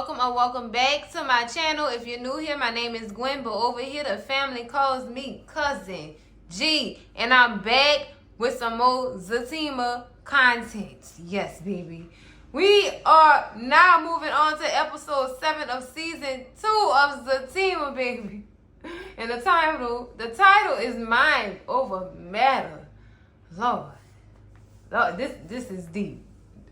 welcome back to my channel. If you're new here, my name is Gwen, but over here the family calls me Cousin G, and I'm back with some more Zatima content. Yes, baby. We are now moving on to episode 7 of season 2 of Zatima, baby. And the title is Mind Over Matter. Lord, this is deep.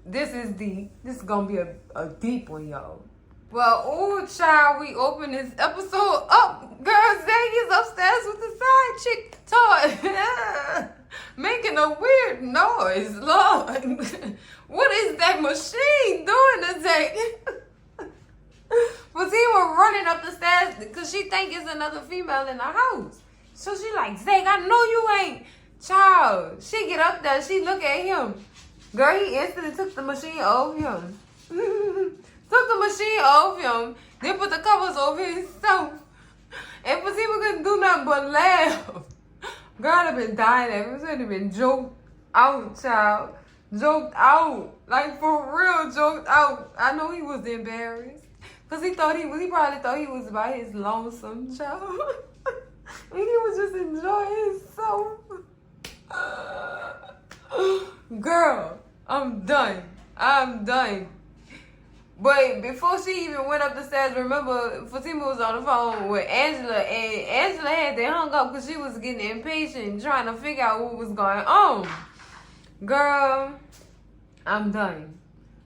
This is deep. This is gonna be a deep one, y'all. Well, oh child, we open this episode up. Girl, Zay is upstairs with the side chick toy. Making a weird noise, Lord. What is that machine doing today? Fatima running up the stairs because she think it's another female in the house. So she like, Zay, I know you ain't. Child, she get up there, she look at him. Girl, he instantly took the machine off him. Took the machine off him, then put the covers over himself. And Fatima couldn't do nothing but laugh. Girl, I've been dying ever since. Been joked out, child. Joked out. Like, for real, joked out. I know he was embarrassed. Because he probably thought he was by his lonesome, child. And he was just enjoying himself. Girl, I'm done. But before she even went up the stairs, remember, Fatima was on the phone with Angela, and Angela had to hung up because she was getting impatient, trying to figure out what was going on. Girl, I'm done.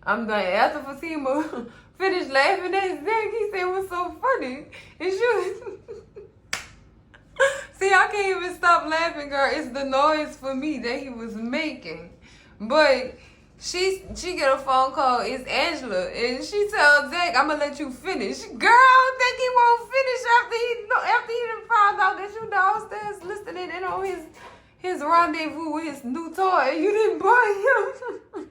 After Fatima finished laughing at Zach, he said it was so funny. And she was... See, I can't even stop laughing, girl. It's the noise for me that he was making. But she get a phone call. It's Angela, and she tells Zach, "I'm gonna let you finish." Girl, I don't think he won't finish after he done found out that you downstairs listening in on his rendezvous with his new toy, and you didn't buy him.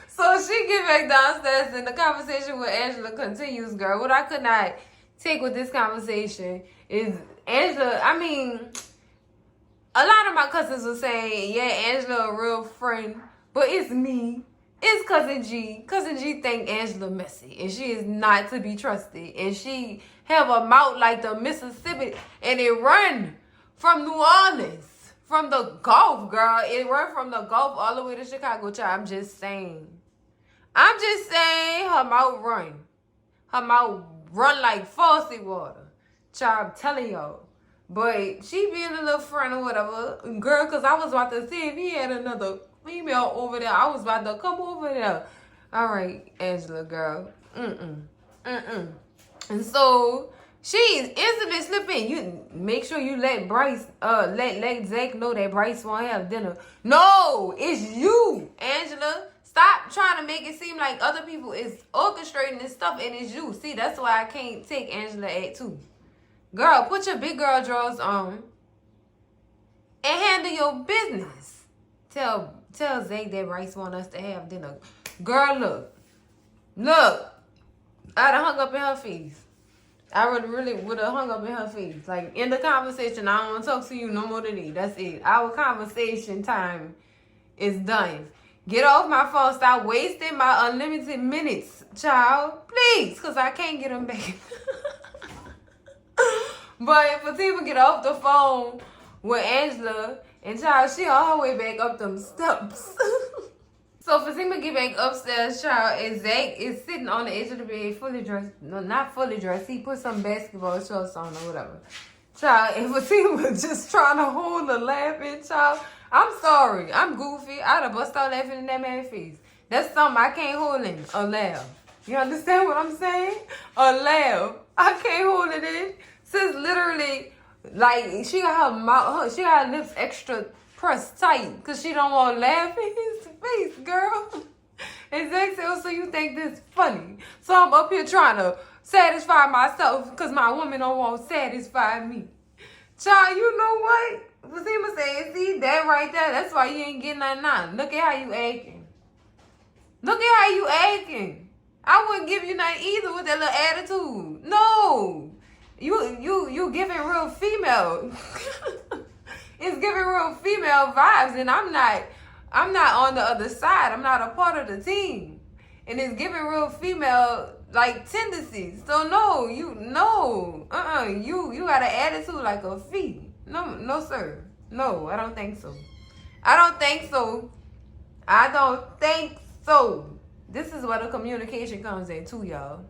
So she get back downstairs, and the conversation with Angela continues. Girl, what I could not take with this conversation is Angela. I mean, a lot of my cousins were saying, yeah, Angela a real friend, but it's me. It's Cousin G. Cousin G think Angela messy, and she is not to be trusted. And she have a mouth like the Mississippi, and it run from New Orleans, from the Gulf, girl. It run from the Gulf all the way to Chicago, child. I'm just saying, her mouth run. Her mouth run like faucet water. Child, I'm telling y'all. But she being a little friend or whatever. Girl, because I was about to see if he had another female over there. I was about to come over there. All right, Angela, girl. And so she instantly slip in. You make sure you let Bryce, let Zach know that Bryce won't have dinner. No, it's you, Angela. Stop trying to make it seem like other people is orchestrating this stuff, and it's you. See, that's why I can't take Angela at 2. Girl, put your big girl drawers on and handle your business. Tell Zach that Bryce want us to have dinner. Girl, look. I'd have hung up in her face. I really would have hung up in her face. Like, in the conversation, I don't want to talk to you no more today. That's it. Our conversation time is done. Get off my phone. Stop wasting my unlimited minutes, child. Please, because I can't get them back. But if Fatima get off the phone with Angela, and child, she on her way back up them steps. So Fatima get back upstairs, child, and Zach is sitting on the edge of the bed, fully dressed. No, not fully dressed. He put some basketball shorts on or whatever. Child, and Fatima just trying to hold her laughing, child. I'm sorry. I'm goofy. I'd have bust out laughing in that man's face. That's something I can't hold in. A laugh. You understand what I'm saying? A laugh. I can't hold it in. Sis literally, like, she got her mouth, she got her lips extra pressed tight because she don't want to laugh in his face, girl. And Zach said, oh, so you think this funny? So I'm up here trying to satisfy myself because my woman don't want to satisfy me. Child, you know what? Fatima said, see, that right there, that's why you ain't getting nothing on. Look at how you acting. I wouldn't give you nothing either with that little attitude. No. You giving real female. It's giving real female vibes, and I'm not on the other side. I'm not a part of the team. and it's giving real female like tendencies. So no, you got an attitude like a fee. No, sir. No, I don't think so. I don't think so. I don't think so. This is where the communication comes in too, y'all.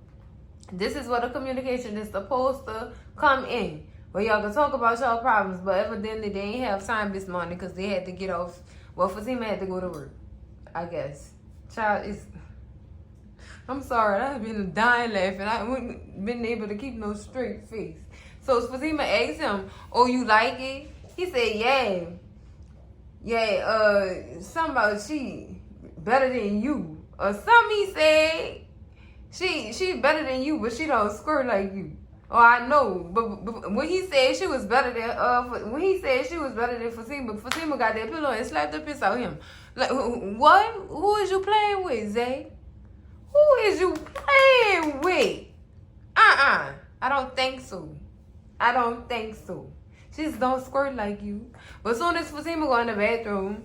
This is where the communication is supposed to come in. Where y'all can talk about y'all problems, but evidently they ain't have time this morning because they had to get off. Well, Fatima had to go to work, I guess. Child is... I'm sorry, I've been dying laughing. I wouldn't been able to keep no straight face. So Fatima asked him, "Oh, you like it?" He said, "Yeah. Yeah, something about she better than you. Or something he said. She better than you, but she don't squirt like you." Oh, I know. But when he said she was better than Fatima got that pillow and slapped the piss out of him. Like, what? Who is you playing with, Zay? Who is you playing with? I don't think so. I don't think so. She just don't squirt like you. But as soon as Fatima go in the bathroom,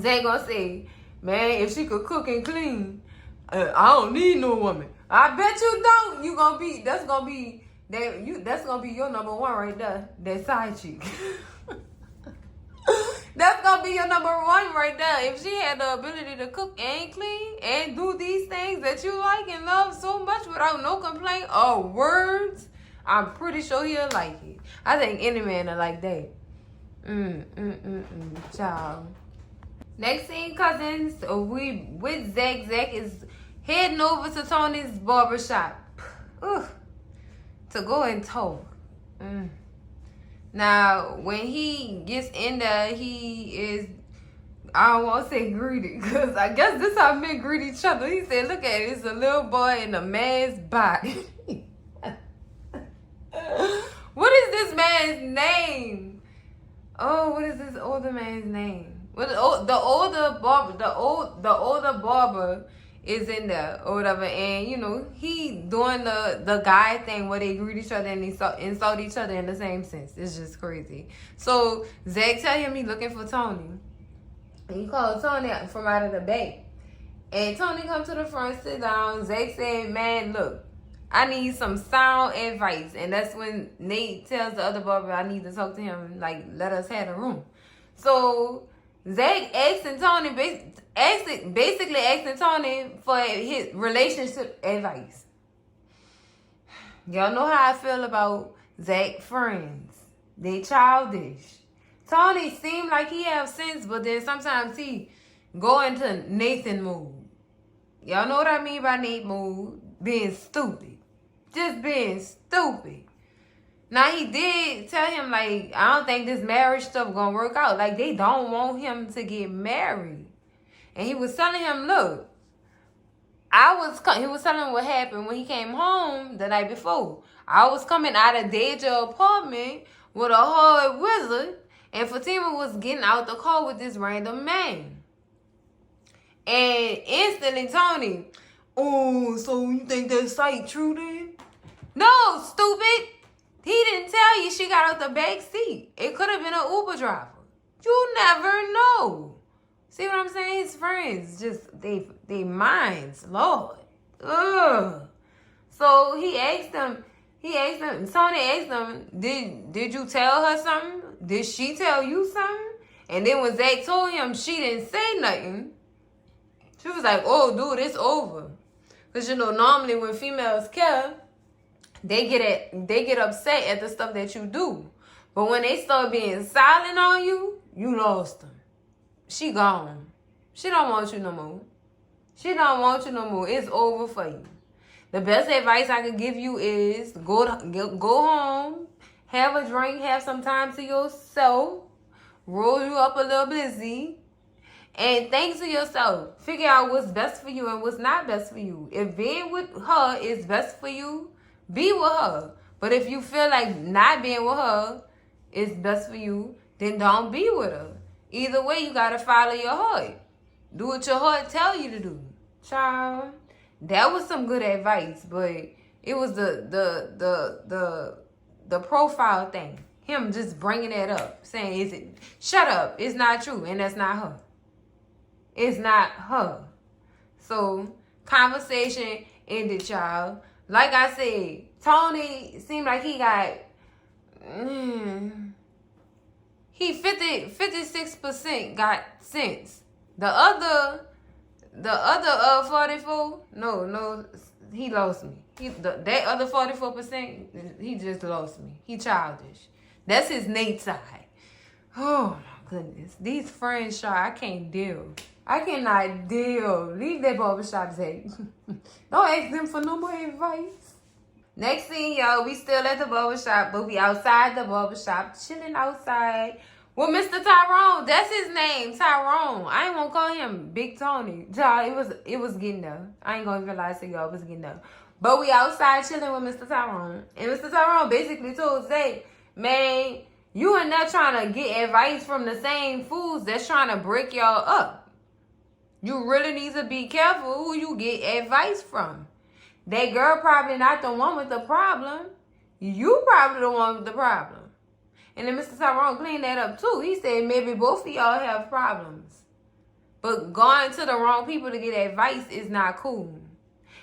Zay gonna say, "Man, if she could cook and clean, I don't need no woman." I bet you don't. That's gonna be your number one right there. That side chick. That's gonna be your number one right there. If she had the ability to cook and clean and do these things that you like and love so much without no complaint or words, I'm pretty sure he'll like it. I think any man will like that. Child. Next scene, cousins, we with Zach. Zach is heading over to Tony's barbershop to go and talk. Now, when he gets in there, he is, I don't want to say greedy, because I guess this how men greet each other. He said, "Look at it, it's a little boy in a man's body." What is this man's name? Oh, what is this older man's name? Well, the older barber is in there or whatever, and he doing the guy thing where they greet each other and insult each other in the same sense. It's just crazy. So Zach tell him he looking for Tony, and he called Tony from out of the back, and Tony come to the front, sit down. Zach said, "Man, look, I need some sound advice." And that's when Nate tells the other barber, "I need to talk to him, like, let us have a room." So Zach asking Tony, basically asking Tony for his relationship advice. Y'all know how I feel about Zach friends. They childish. Tony seemed like he have sense, but then sometimes he go into Nathan mood. Y'all know what I mean by Nate mood? Being stupid. Just being stupid. Now, he did tell him, like, I don't think this marriage stuff gonna work out. Like, they don't want him to get married. And he was telling him, look, he was telling him what happened when he came home the night before. I was coming out of Deja's apartment with a hard wizard, and Fatima was getting out the car with this random man. And instantly, Tony, "Oh, so you think that sight true then?" "No, stupid. He didn't tell you she got out the back seat. It could have been an Uber driver. You never know." See what I'm saying? His friends, just, they minds, Lord. Ugh. So Tony asked him, did you tell her something? Did she tell you something? And then when Zach told him she didn't say nothing, she was like, "Oh, dude, it's over." Because, normally when females care, they get upset at the stuff that you do. But when they start being silent on you, you lost them. She gone. She don't want you no more. She don't want you no more. It's over for you. The best advice I could give you is go home, have a drink, have some time to yourself, roll you up a little busy, and think to yourself. Figure out what's best for you and what's not best for you. If being with her is best for you, be with her. But if you feel like not being with her is best for you, then don't be with her. Either way, you gotta follow your heart. Do what your heart tell you to do. Child, that was some good advice, but it was the profile thing. Him just bringing that up, saying, shut up, it's not true, and that's not her. It's not her. So Conversation ended, y'all. Like I said, Tony seemed like he got... he 56% got sense. The other 44, no, he lost me. That other 44%, he just lost me. He childish. That's his Nate side. Oh my goodness, these friends, y'all, I can't deal. I cannot deal. Leave that barbershop, Zay. Don't ask them for no more advice. Next thing, y'all, we still at the barbershop, but we outside the barbershop, chilling outside. Well, Mr. Tyrone, that's his name, Tyrone. I ain't want to call him Big Tony. Y'all, it was getting there. I ain't going to even lie to y'all, it was getting there. But we outside chilling with Mr. Tyrone. And Mr. Tyrone basically told Zay, man, you and that trying to get advice from the same fools that's trying to break y'all up. You really need to be careful who you get advice from. That girl probably not the one with the problem. You probably the one with the problem. And then Mr. Tyrone cleaned that up too. He said maybe both of y'all have problems. But going to the wrong people to get advice is not cool.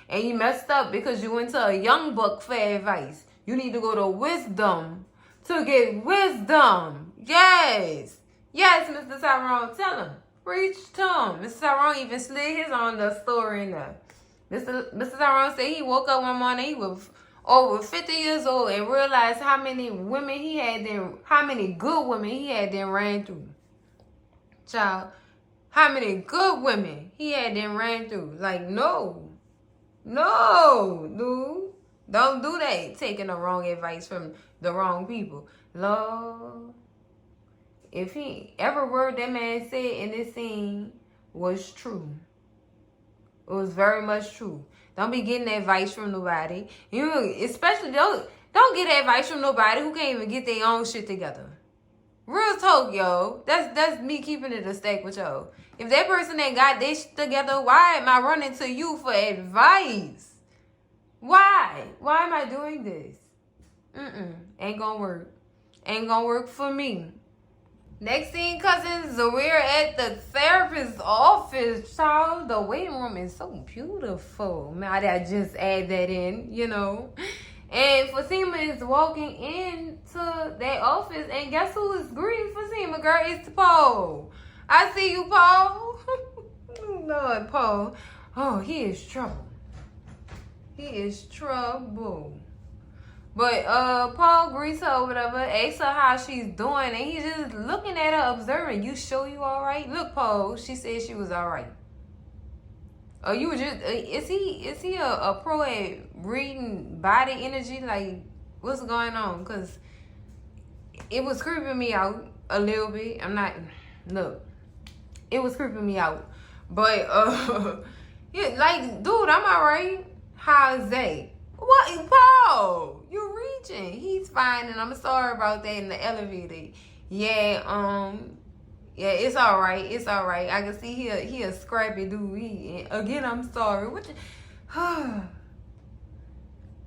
And you messed up because you went to a young buck for advice. You need to go to wisdom to get wisdom. Yes. Yes, Mr. Tyrone, tell him. Preach to him. Mr. Tyrone even slid his on the story in there. Mr. Tyrone said he woke up one morning, he was over 50 years old and realized how many women he had then, how many good women he had then ran through. Child, how many good women he had then ran through. Like, no, dude. Don't do that, taking the wrong advice from the wrong people. Lord, if every word that man said in this scene was true. It was very much true. Don't be getting advice from nobody. Especially don't get advice from nobody who can't even get their own shit together. Real talk, yo. That's me keeping it a stack with y'all. If that person ain't got their shit together, why am I running to you for advice? Why? Why am I doing this? Ain't gonna work. Ain't gonna work for me. Next thing, cousins, we're at the therapist's office, child. The waiting room is so beautiful. Now that I just add that in, And Fatima is walking into that office, and guess who is greeting Fatima, girl? It's Paul. I see you, Paul. Lord, Paul. Oh, he is trouble. He is trouble. But Paul greets her or whatever, asks her how she's doing, and he's just looking at her, observing. You sure you all right? Look, Paul, she said she was all right. Oh, you were just, is he a pro at reading body energy? Like, what's going on? Because it was creeping me out a little bit. It was creeping me out. But, yeah, like, dude, I'm all right. How's that? What, Paul? You reaching? He's fine, and I'm sorry about that in the elevator. Yeah, it's all right. It's all right. I can see he a scrappy dude. Again, I'm sorry. Why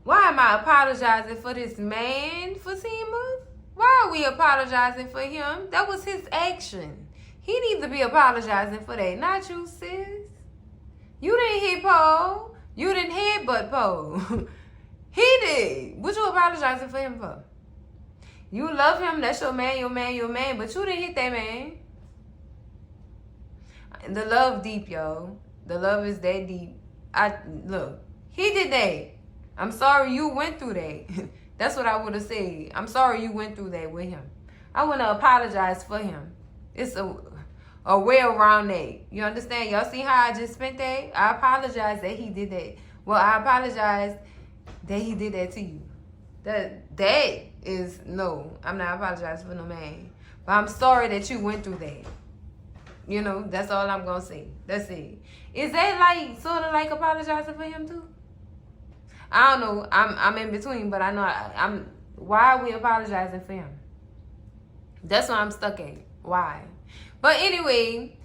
am I apologizing for this man, Fatima? Why are we apologizing for him? That was his action. He needs to be apologizing for that, not you, sis. You didn't hit Paul. You didn't headbutt Paul. He did. What you apologizing for him for? You love him. That's your man, your man, your man. But you didn't hit that man. The love deep, yo. The love is that deep. Look, he did that. I'm sorry you went through that. That's what I would have said. I'm sorry you went through that with him. I want to apologize for him. It's a way around that. You understand? Y'all see how I just spent that? I apologize that he did that. Well, I apologize that he did that to you. That is, no, I'm not apologizing for no man. But I'm sorry that you went through that. That's all I'm going to say. That's it. Is that like, sort of like apologizing for him too? I don't know. I'm in between, but I know why are we apologizing for him? That's what I'm stuck at. Why? But anyway,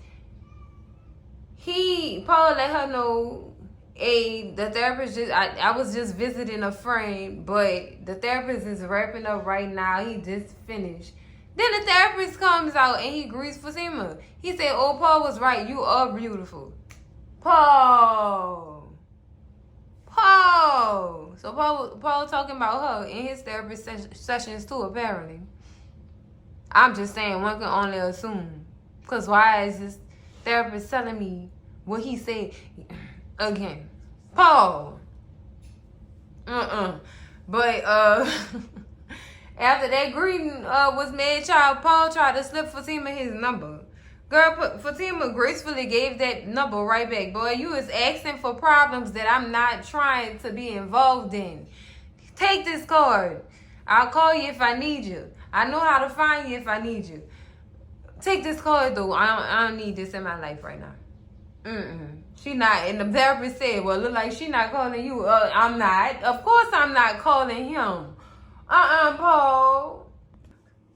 Paul let her know, the therapist I was just visiting a friend, but the therapist is wrapping up right now. He just finished. Then the therapist comes out and he greets Fatima. He said, oh, Paul was right. You are beautiful. Paul. So Paul talking about her in his therapist sessions too, apparently. I'm just saying, one can only assume. Because why is this therapist telling me what he said again? Paul. But after that greeting was made, Paul tried to slip Fatima his number. Girl, Fatima gracefully gave that number right back. Boy, you is asking for problems that I'm not trying to be involved in. Take this card. I'll call you if I need you. I know how to find you if I need you. Take this card, though. I don't need this in my life right now. She not. And the therapist said, well, look like she not calling you. I'm not. Of course I'm not calling him. Paul.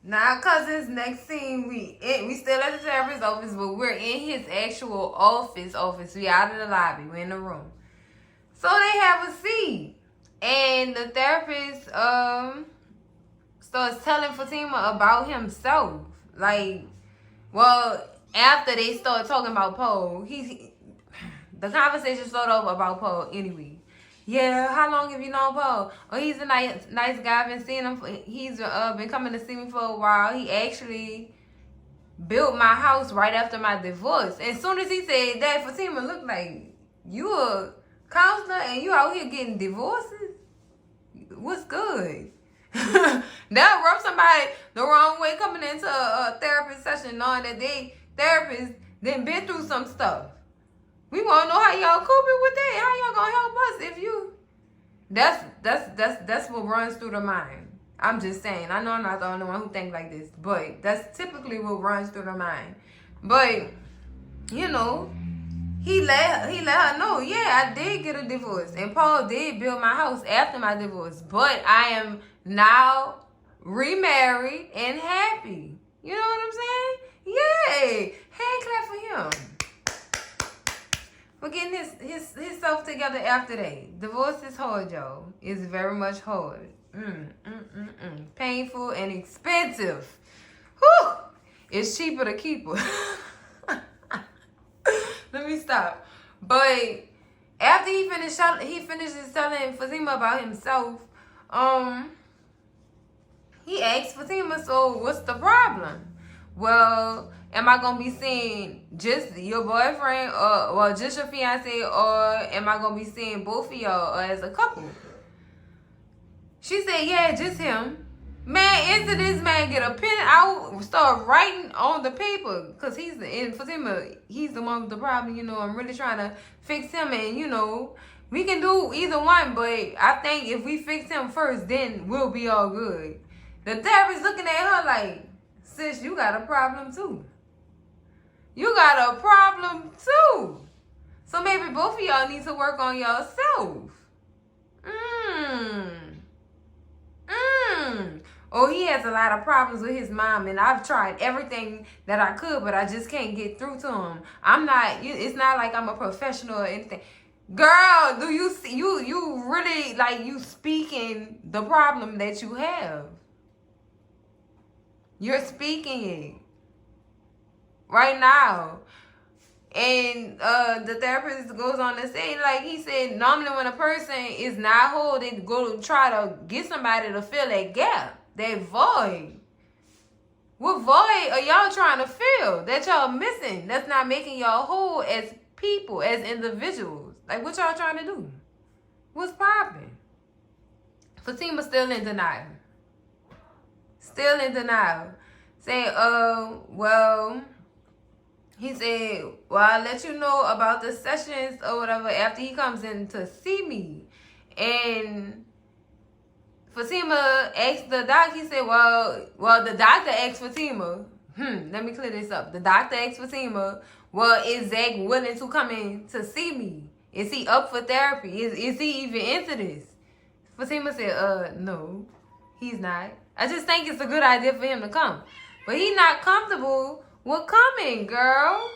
Now, cousins, next scene, we still at the therapist's office, but we're in his actual office. We out of the lobby. We're in the room. So they have a seat. And the therapist starts telling Fatima about himself. Like, well, after they start talking about Paul, the conversation started off about Paul anyway. Yeah, how long have you known Paul? Oh, he's a nice guy. I've been seeing him. He's been coming to see me for a while. He actually built my house right after my divorce. And as soon as he said that, Fatima looked like, you a counselor and you out here getting divorces? What's good? That'll rub somebody the wrong way coming into a therapist session knowing that they therapists then been through some stuff. We want to know how y'all coping with that. How y'all gonna help us if you? That's what runs through the mind. I'm just saying. I know I'm not the only one who think like this, but that's typically what runs through the mind. But you know, he let her know. Yeah, I did get a divorce, and Paul did build my house after my divorce. But I am now remarried and happy. You know what I'm saying? Yay! Hand clap for him. For getting his self together after that. Divorce is hard, y'all. It's very much hard. Painful and expensive. Whew! It's cheaper to keep her. Let me stop. But after he finishes telling Fatima about himself, he asked Fatima, so what's the problem? Well, am I going to be seeing just your boyfriend or just your fiance, or am I going to be seeing both of y'all as a couple? She said, yeah, just him. Man, into this man get a pen out, start writing on the paper, because Fatima, he's the one with the problem, you know. I'm really trying to fix him, and, you know, we can do either one, but I think if we fix him first, then we'll be all good. The therapist looking at her like, sis, you got a problem too. You got a problem too. So maybe both of y'all need to work on yourself. Oh, he has a lot of problems with his mom, and I've tried everything that I could, but I just can't get through to him. It's not like I'm a professional or anything. Girl, do you see, you really, like, you speaking the problem that you have. You're speaking it right now. And the therapist goes on to say, like he said, normally when a person is not whole, they go try to get somebody to fill that gap, that void. What void are y'all trying to fill that y'all missing? That's not making y'all whole as people, as individuals. Like, what y'all trying to do? What's popping? Fatima still in denial. Still in denial. Saying, well, he said, well, I'll let you know about the sessions or whatever after he comes in to see me. And Fatima asked the doctor, he said, well, the doctor asked Fatima, let me clear this up. The doctor asked Fatima, well, is Zach willing to come in to see me? Is he up for therapy? Is he even into this? Fatima said, no, he's not. I just think it's a good idea for him to come. But he's not comfortable with coming, girl.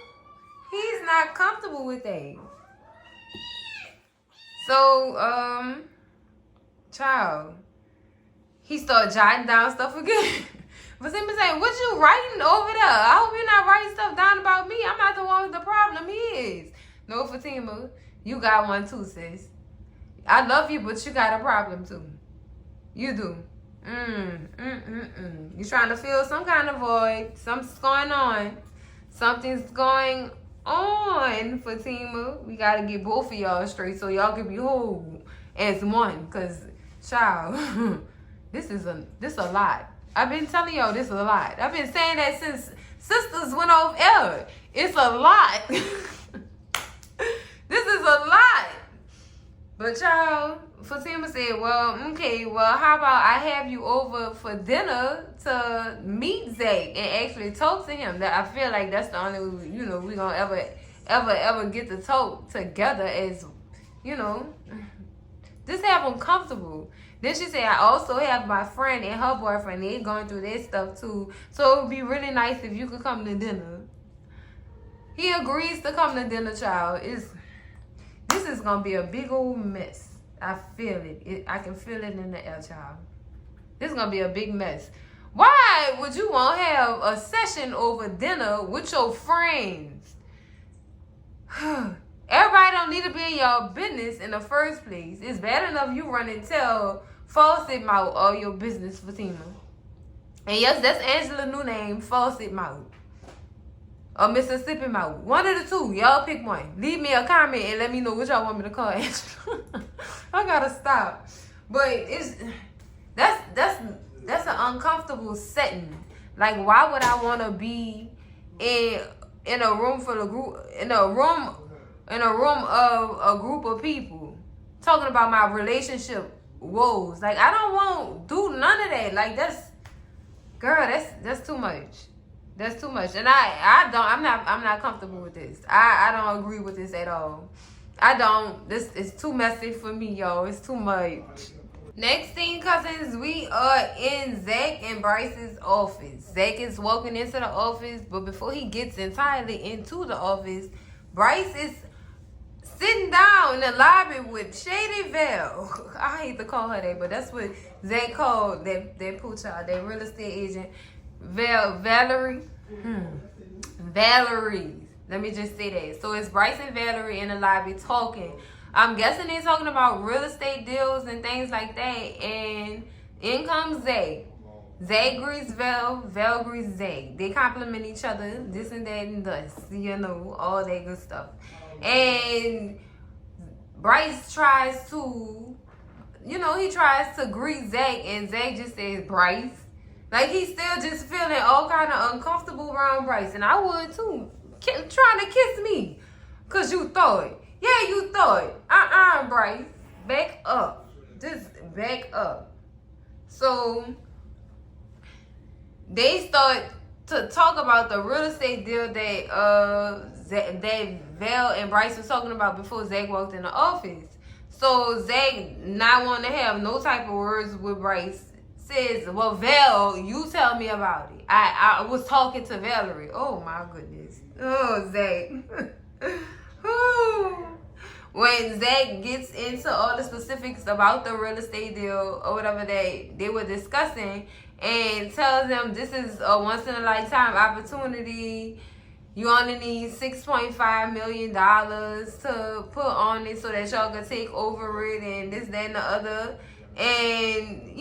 He's not comfortable with that. So, child, he started jotting down stuff again. Fatima saying, what you writing over there? I hope you're not writing stuff down about me. I'm not the one with the problem. He is. No, Fatima, you got one too, sis. I love you, but you got a problem too. You do. You trying to fill some kind of void. Something's going on. Something's going on, Fatima. We gotta get both of y'all straight so y'all can be whole as one. Cause, child, this a lot. I've been telling y'all this is a lot. I've been saying that since sisters went off air. It's a lot. This is a lot. But y'all, Fatima said, well, okay, well, how about I have you over for dinner to meet Zach and actually talk to him? That I feel like that's the only way, we gonna ever get to talk together as, just have them comfortable. Then she said, I also have my friend and her boyfriend. They're going through their stuff too. So it would be really nice if you could come to dinner. He agrees to come to dinner, child. This is going to be a big old mess. I feel it. I can feel it in the air, child. This is going to be a big mess. Why would you want to have a session over dinner with your friends? Everybody don't need to be in your business in the first place. It's bad enough you run and tell Faucet Mouth all your business, Fatima. And yes, that's Angela's new name, Faucet Mouth. Or Mississippi Mouth. One of the two. Y'all pick one. Leave me a comment and let me know what y'all want me to call Angela. I gotta stop. But that's an uncomfortable setting. Like, why would I want to be in a room full of group in a room of a group of people talking about my relationship woes? Like, I don't want to do none of that. Like, that's too much. That's too much. And I'm not comfortable with this. I don't agree with this at all. I don't. This is too messy for me, y'all. It's too much. Next thing, cousins, we are in Zach and Bryce's office. Zach is walking into the office, but before he gets entirely into the office, Bryce is sitting down in the lobby with Shady Val. I hate to call her that, but that's what Zach called that poor child, that real estate agent. Valerie. Valerie. Let me just say that. So it's Bryce and Valerie in the lobby talking. I'm guessing they're talking about real estate deals and things like that. And in comes Zach. Zach greets Val. Val greets Zach. They compliment each other. This and that and this. All that good stuff. And Bryce tries to, he tries to greet Zach. And Zach just says, Bryce. Like, he's still just feeling all kind of uncomfortable around Bryce. And I would, too. Trying to kiss me. Because you thought. Yeah, you thought. Bryce. Back up. Just back up. So, they start to talk about the real estate deal that Val and Bryce was talking about before Zach walked in the office. So, Zach, not wanting to have no type of words with Bryce, says, well, Val, you tell me about it. I was talking to Valerie. Oh, my goodness. Oh, Zach. When Zach gets into all the specifics about the real estate deal or whatever they were discussing and tells them this is a once-in-a-lifetime opportunity. You only need $6.5 million to put on it so that y'all can take over it and this, that, and the other. And,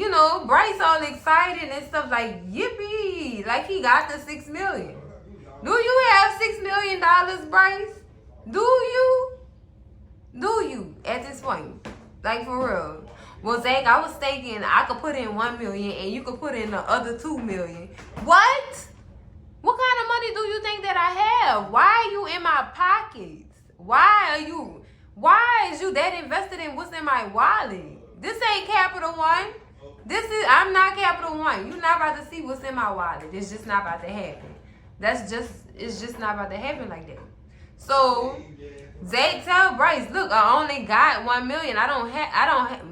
Bryce all excited and stuff like, yippee, like he got the $6 million. Do you have $6 million, Bryce? Do you at this point? Like, for real. Well, Zach, I was thinking I could put in $1 million and you could put in the other $2 million. What? What kind of money do you think that I have? Why are you in my pockets? Why is you that invested in what's in my wallet? This ain't Capital One. I'm not Capital One. You're not about to see what's in my wallet. It's just not about to happen. It's just not about to happen like that. So, Zach tell Bryce, look, I only got $1 million.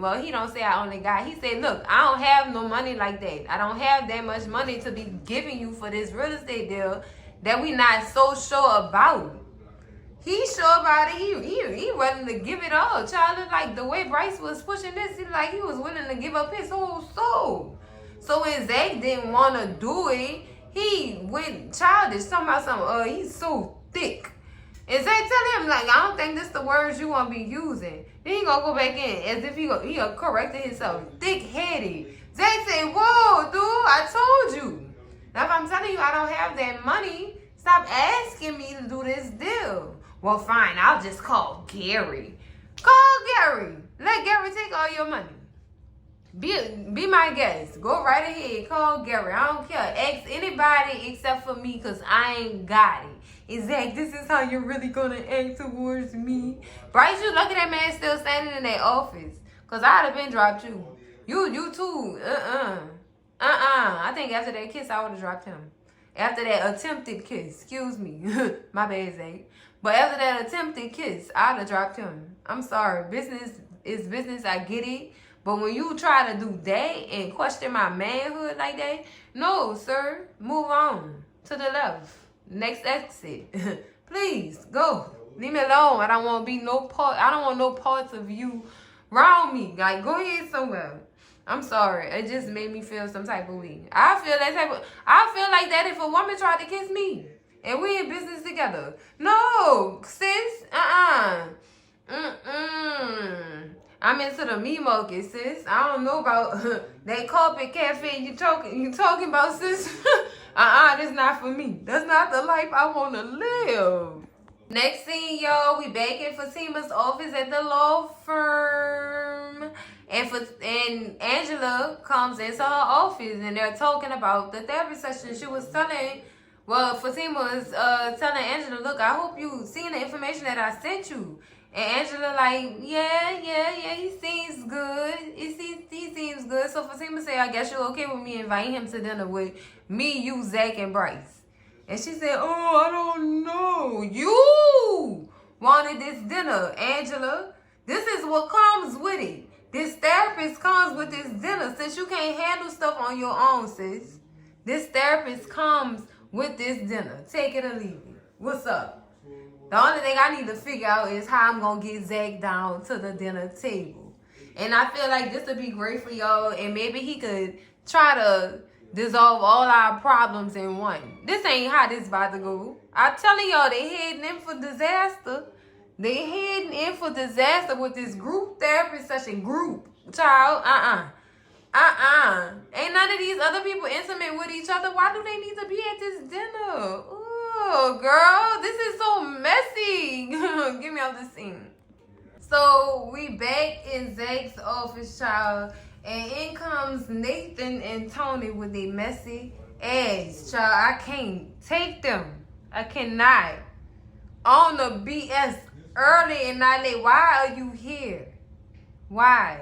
Well, he don't say I only got. He said, look, I don't have no money like that. I don't have that much money to be giving you for this real estate deal that we not so sure about. He's sure about it. He willing to give it all. Child, like the way Bryce was pushing this, he was willing to give up his whole soul. So when Zach didn't want to do it, he went childish. Talking about something, he's so thick. And Zay tell him, like, I don't think this the words you want to be using. Then he gonna go back in as if he corrected himself. Thick-headed. Zay say, whoa, dude, I told you. Now, if I'm telling you I don't have that money, stop asking me to do this deal. Well, fine, I'll just call Gary. Call Gary. Let Gary take all your money. Be my guest. Go right ahead. Call Gary. I don't care. Ask anybody except for me because I ain't got it. Exact. This is how you're really going to act towards me. Bryce, you lucky that man still standing in that office. Because I'd have been dropped you. You too. I think after that kiss, I would have dropped him. After that attempted kiss. Excuse me. My bad, Zach. But after that attempted kiss, I'd have dropped him. I'm sorry. Business is business. I get it. But when you try to do that and question my manhood like that, no, sir. Move on to the left. Next exit. Please, go. Leave me alone. I don't want to be no part. I don't want no parts of you around me. Like, go ahead somewhere. I'm sorry. It just made me feel some type of way. I feel like that if a woman tried to kiss me and we in business together. No, sis. I'm into the me market, sis. I don't know about that carpet cafe you talking about, sis. That's not for me. That's not the life I want to live. Next scene, y'all, we back in Fatima's office at the law firm. And Angela comes into her office and they're talking about the therapy session. She was telling, Fatima was telling Angela, look, I hope you seen the information that I sent you. And Angela like, yeah, he seems good. He seems good. So Fatima say, I guess you're okay with me inviting him to dinner with me, you, Zach, and Bryce. And she said, oh, I don't know. You wanted this dinner, Angela. This is what comes with it. This therapist comes with this dinner. Since you can't handle stuff on your own, sis. This therapist comes with this dinner. Take it or leave it. What's up? The only thing I need to figure out is how I'm going to get Zach down to the dinner table. And I feel like this would be great for y'all. And maybe he could try to dissolve all our problems in one. This ain't how this about to go. I'm telling y'all, they heading in for disaster. They heading in for disaster with this group therapy session. Group. Child, Ain't none of these other people intimate with each other. Why do they need to be at this dinner? Oh, girl, this is so messy. Get me out this scene. So we back in Zach's office, child, and in comes Nathan and Tony with their messy ass, child. I can't take them. I cannot. On the BS early and not late. Why are you here? Why?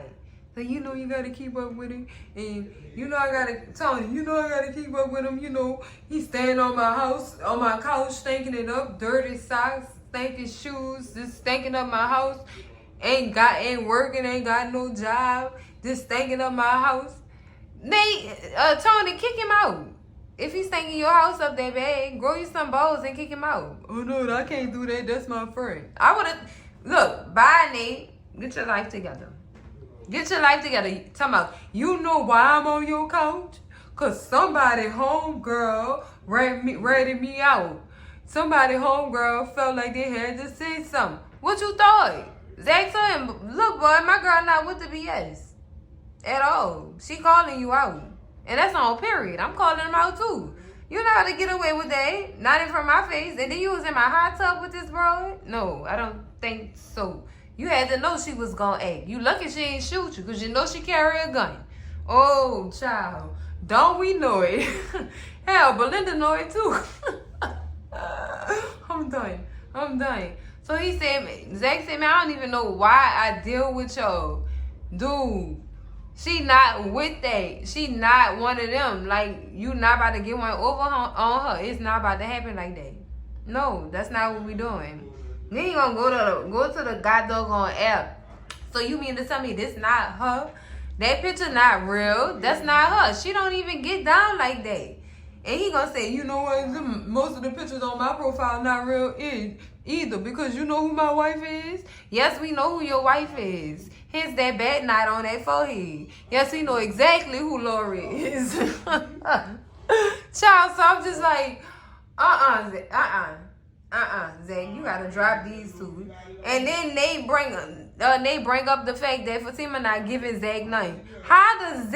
So you know you gotta keep up with him, and you know I gotta Tony. You know I gotta keep up with him. You know he's staying on my couch, stinking it up, dirty socks, stinking shoes, just stinking up my house. Ain't working, ain't got no job, just stinking up my house. Tony, kick him out. If he's stinking your house up that bad, grow you some balls and kick him out. Oh no, I can't do that. That's my friend. I would've look. Bye, Nate. Get your life together. Get your life together. Talking about, you know why I'm on your couch? Because somebody homegirl ratted me out. Somebody homegirl felt like they had to say something. What you thought? Zach told him, look, boy, my girl not with the BS at all. She calling you out. And that's on period. I'm calling him out too. You know how to get away with that. Not in front of my face. And then you was in my hot tub with this bro? No, I don't think so. You had to know she was gonna act. You lucky she ain't shoot you because you know she carry a gun. Oh, child. Don't we know it? Hell, Belinda know it too. I'm done. So he said, Zach said, man, I don't even know why I deal with y'all. Dude, she not with that. She not one of them. Like, you not about to get one over on her. It's not about to happen like that. No, that's not what we doing. Then you gonna go to the goddamn app. So you mean to tell me this not her? That picture not real. That's not her. She don't even get down like that. And he gonna say, you know what? Most of the pictures on my profile not real either. Because you know who my wife is? Yes, we know who your wife is. Hence that bad knot on that forehead. Yes, we know exactly who Lori is. Child, so I'm just like, Zach, you gotta drop these two. And then they bring up the fact that Fatima not giving Zach nothing. How does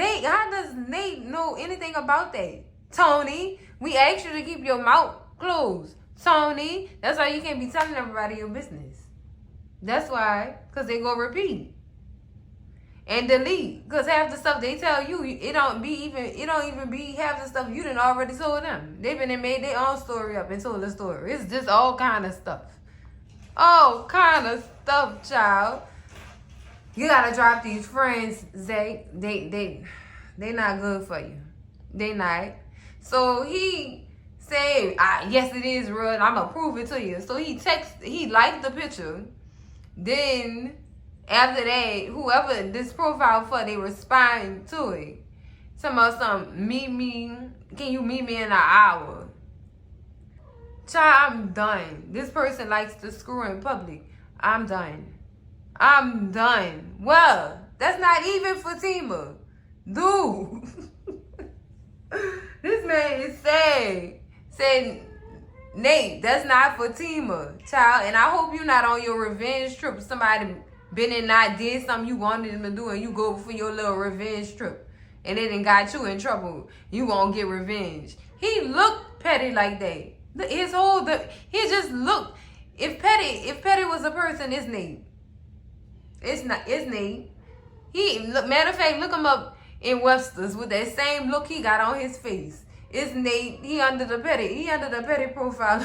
Nate know anything about that? Tony, we asked you to keep your mouth closed. Tony, that's why you can't be telling everybody your business. That's why, because they go repeat and delete. Because half the stuff they tell you, it don't even be half the stuff you done already told them. They've been and made their own story up and told the story. It's just all kind of stuff. All kind of stuff, child. You gotta drop these friends, Zach. They not good for you. They not. So he said, yes, it is real, and I'm gonna prove it to you. So he liked the picture. Then after that, whoever this profile for, they respond to it. Talking about something, can you meet me in an hour? Child, I'm done. This person likes to screw in public. I'm done. Well, that's not even Fatima. Dude. This man is sad. Said, Nate, that's not Fatima, child. And I hope you're not on your revenge trip. Somebody been and not did something you wanted him to do, and you go for your little revenge trip, and it done got you in trouble. You won't get revenge. He looked petty like that. He just looked. If petty was a person, it's Nate. It's Nate. Matter of fact, look him up in Webster's with that same look he got on his face. It's Nate. He under the petty profile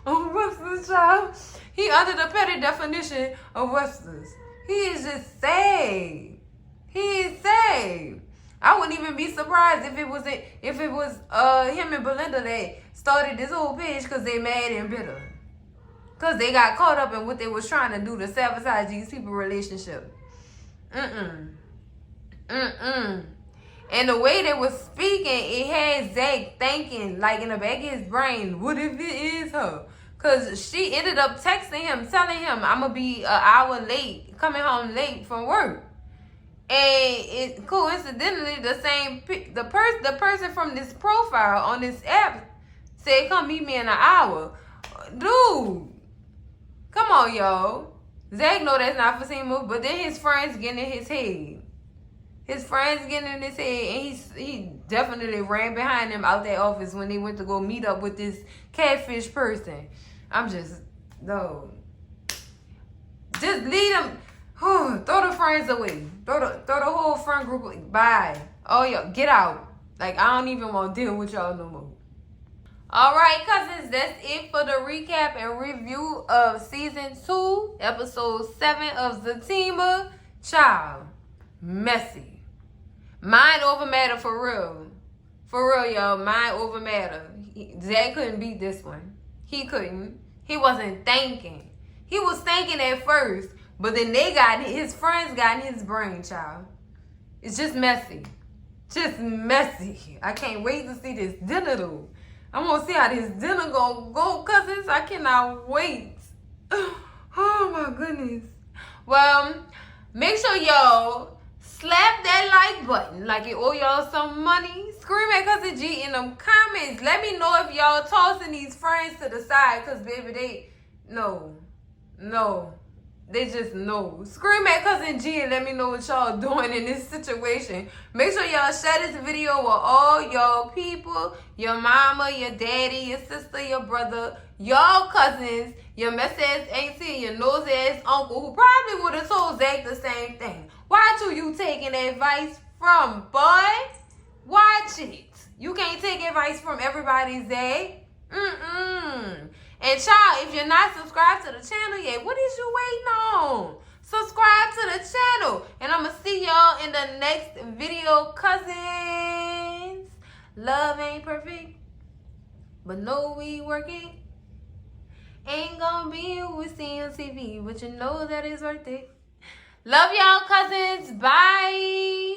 on Webster's, child. He under the petty definition of Webster's. He is just sad. He is sad. I wouldn't even be surprised if it was him and Belinda that started this whole page because they mad and bitter. Because they got caught up in what they was trying to do to sabotage these people's relationship. And the way they was speaking, it had Zach thinking, like in the back of his brain, what if it is her? Because she ended up texting him, telling him, I'm going to be an hour late, coming home late from work. And coincidentally, the person from this profile on this app said, come meet me in an hour. Dude, come on, y'all. Zach know that's not Fatima, but then his friends getting in his head. And he definitely ran behind them out that office when they went to go meet up with this catfish person. Just leave them. Throw the friends away. Throw the whole friend group away. Bye. Oh, y'all, get out. Like, I don't even want to deal with y'all no more. All right, cousins, that's it for the recap and review of season 2, episode 7 of Zatima. Child, messy. Mind over matter for real. For real, y'all. Mind over matter. Zach couldn't beat this one. He couldn't. He wasn't thinking. He was thinking at first, but then his friends got in his brain, child. It's just messy. Just messy. I can't wait to see this dinner, though. I'm going to see how this dinner gonna go, cousins. I cannot wait. Oh, my goodness. Well, make sure y'all slap that like button like it owe y'all some money. Scream at Cousin G in them comments. Let me know if y'all tossing these friends to the side. Because, baby, they just know. Scream at Cousin G and let me know what y'all doing in this situation. Make sure y'all share this video with all y'all people. Your mama, your daddy, your sister, your brother, y'all cousins, your mess-ass auntie, your nose-ass uncle who probably would have told Zach the same thing. Watch who you taking advice from, boy. Watch it. You can't take advice from everybody, Zach. And child, if you're not subscribed to the channel yet, what is you waiting on? Subscribe to the channel. And I'm going to see y'all in the next video, cousins. Love ain't perfect, but no, we working. Ain't gonna be who we see on TV, but you know that it's worth it. Love y'all, cousins. Bye.